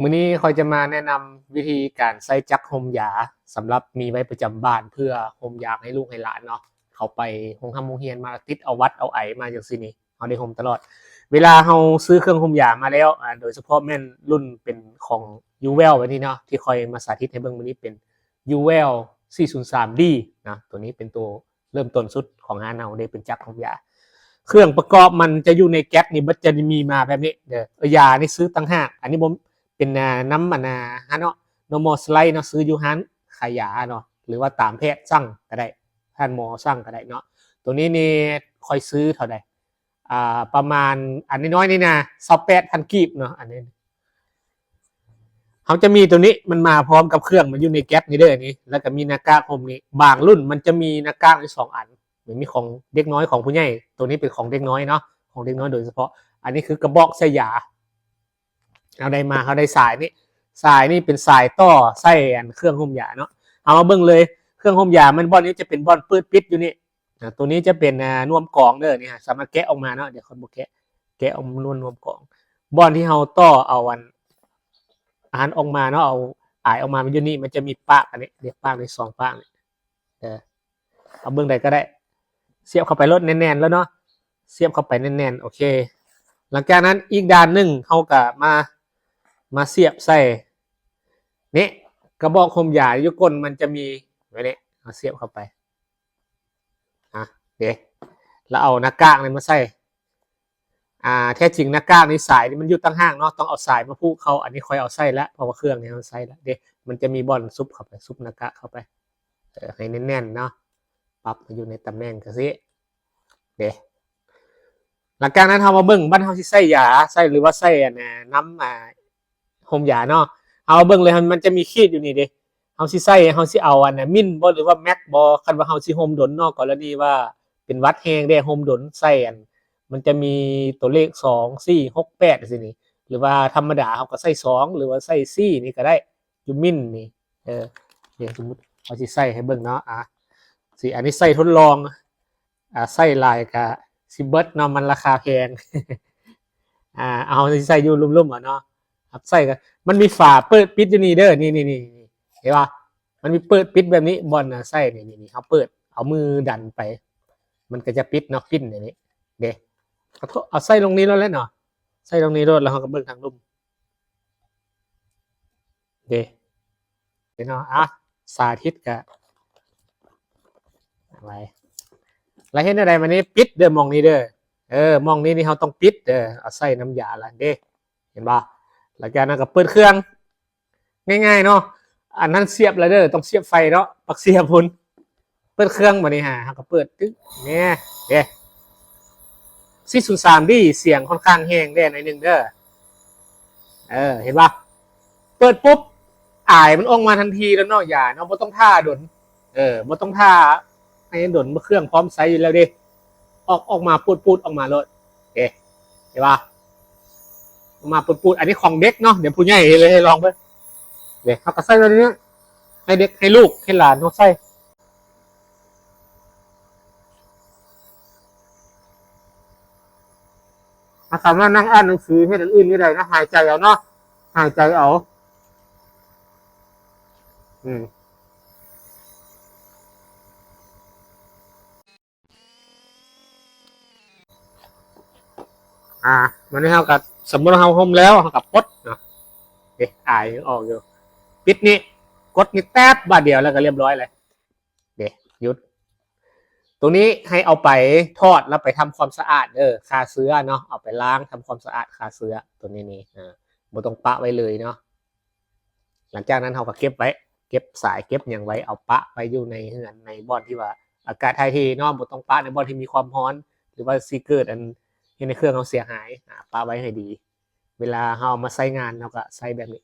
มื้อนี้คอยจะมาแนะนำวิธีการใส่จักรห่มยาสำหรับมีไว้ประจำบ้านเพื่อห่มยาให้ลูกให้หลานเนาะเขาไปโรงเรียนมาติดเอาวัดเอาไอมาจังซี่นี่เราได้ห่มตลอดเวลาเราซื้อเครื่องห่มยามาแล้วโดยเฉพาะแม่นรุ่นเป็นของ Uwell แบบนี้เนาะที่คอยมาสาธิตให้เบิ่งมื้อนี้เป็น Uwell 403D นะตัวนี้เป็นตัวเริ่มต้นสุดของร้านเราได้เป็นจักรห่มยาเครื่องประกอบมันจะอยู่ในแก๊สนี่มันจะมีมาแบบนี้เด้อยานี่ซื้อต่างหากอันนี้บ่เป็นน้ำมันฮะเนาะ normal slide เนาะซื้ออยู่ร้านขายยาเนาะหรือว่าตามแพทย์สั่งก็ได้ท่านหมอสั่งก็ได้เนาะตัวนี้นี่คอยซื้อเท่าใดประมาณอันน้อยๆนี่นะ28,000กีบเนาะอันนี้เขาจะมีตัวนี้มันมาพร้อมกับเครื่องมันอยู่ในแก๊สนี่เด้อนี่แล้วก็มีหน้ากากห่มนี่บางรุ่นมันจะมีหน้ากากอีก2อันเหมือนมีของเด็กน้อยของผู้ใหญ่ตัวนี้เป็นของเด็กน้อยเนาะของเด็กน้อยโดยเฉพาะอันนี้คือกระบอกใส่ยาเอาได้มาเขาได้สายนี่เป็นสายต่อใส่เครื่องห่มยาเนาะเอามาเบิ่งเลยเครื่องห่มยามันบอนนี้จะเป็นบอนปืดปิดอยู่นี่ตัวนี้จะเป็นนวมกองเด้อนี่ฮะสามารถแกะออกมาเนาะเดี๋ยวคนบอกแกะออกมานวมกองบอนที่เราต่อเอาอาหารออกมาเนาะเอาอายออกมามันอยู่นี่มันจะมีปากอันนี้เรียกปากใน2ปากนี่เอาเบิ่งใดก็ได้เสียบเข้าไปรถแน่นๆแล้วเนาะเสียบเข้าไปแน่นๆโอเคหลังจากนั้นอีกด้านนึงเฮาก็มาเสียบใส่นี่กระบอกห่มยาอยู่ก้นมันจะมีไว้นี่เอาเสียบเข้าไปเดี๋ยวแล้วเอาหน้ากากนี่มาใส่แท้จริงหน้ากากนี่สายนี่มันอยู่ตั้งห้างเนาะต้องเอาสายมาผูกเขาอันนี้ค่อยเอาใส่แล้วเพราะว่าเครื่องนี้เราใส่แล้วเดี๋ยวมันจะมีบอนซุปเข้าไปซุปหน้ากากเข้าไปให้แน่นๆเนาะปรับอยู่ในตำแหน่งจังซี่เดี๋ยวหลังจากนั้นเรามาเบิ่งบ้านเฮาสิใส่ยาใส่หรือว่าใส่น้ำห่มยาเนาะเอาเบิ่งเลยมันจะมีขีดอยู่นี่เด้เฮาสิใส่เฮาสิเอามินบ่หรือว่าแม็กบ่คันว่าเฮาสิห่มดนเนาะกรณีว่าเป็นหวัดแฮงได้ห่มดนใส่มันจะมีตัวเลข2 4 6 8จังซี่นี่หรือว่าธรรมดาเฮาก็ใส่2หรือว่าใส่4นี่ก็ได้อยู่มินนี่เดี๋ยวสมมุติเฮาสิใส่ให้เบิ่งเนาะสิอันนี้ใส่ทดลองใส่หลายก็สิเบิดเนาะมันราคาแพงเอาสิใส่อยู่ลุ่มๆเนาะครับใส่ก็มันมีฝาเปิดปิดอยู่นี่เด้อนี่เห็นป่ะมันมีเปิดปิดแบบนี้บอลใส่นี่เขาเปิดเอามือดันไปมันก็จะปิดเนาะปิ้นอย่างนี้เด้เอาใส่ลงนี้แล้วเนาะใส่ลงนี้แล้วเขาก็เบิ่งทางลุ่มเด้เนาะสาธิตกะอะไรแล้วเห็นอะไรมานี้ปิดเด้อมองนี้เด้อมองนี้นี่เขาต้องปิดเด้อเอาใส่น้ำยาละเด้เห็นป่ะหลังจากนั้นก็เปิดเครื่องง่ายๆเนาะอันนั้นเสียบแล้วเด้อต้องเสียบไฟเนาะปักเสียบพุ่นเปิดเครื่องมานี่ฮะเขาก็เปิดตึ๊กเนี่ยเด้403ดีเสียงค่อนข้างแห้งได้หน่อยนึงเด้อเห็นป่ะเปิดปุ๊บอายมันออกมาทันทีแล้วเนาะอย่าเนาะบ่ต้องท่าดนบ่ต้องท่าให้ดนเมื่อเครื่องพร้อมใช้อยู่แล้วดิออกมาปูดออกมาเลยเห็นป่ะออกมาปูดอันนี้ของเด็กเนาะเดี๋ยวผู้ใหญ่เลยให้ลองไปเดี๋ยวเขาก็ใส่ตัวนี้ให้เด็กให้ลูกให้หลานเขาใส่สามารถนั่งอ่านหนังสือให้คนอื่นนี่ได้นะหายใจเอาเนาะหายใจเอามันให้เขากับสมมติเราห่มแล้วเขากับปดเนาะอายออกอยู่ปิดนี่กดนี่แป๊บบาทเดียวแล้วก็เรียบร้อยเลยหยุดตรงนี้ให้เอาไปทอดแล้วไปทำความสะอาดคาเสื้อเนาะเอาไปล้างทำความสะอาดคาเสื้อตัวนี้บ่ต้องปะไว้เลยเนาะหลังจากนั้นเราก็เก็บไว้เก็บสายเก็บอย่างไว้เอาปะไว้อยู่ในเฮือนในบ่อนที่ว่าอากาศถ่ายเทเนาะบ่ต้องปะในบ่อนที่มีความร้อนหรือว่าสิเกิดในเครื่องเราเสียหายปะไว้ให้ดีเวลาเรามาใช้งานเราก็ใช้แบบนี้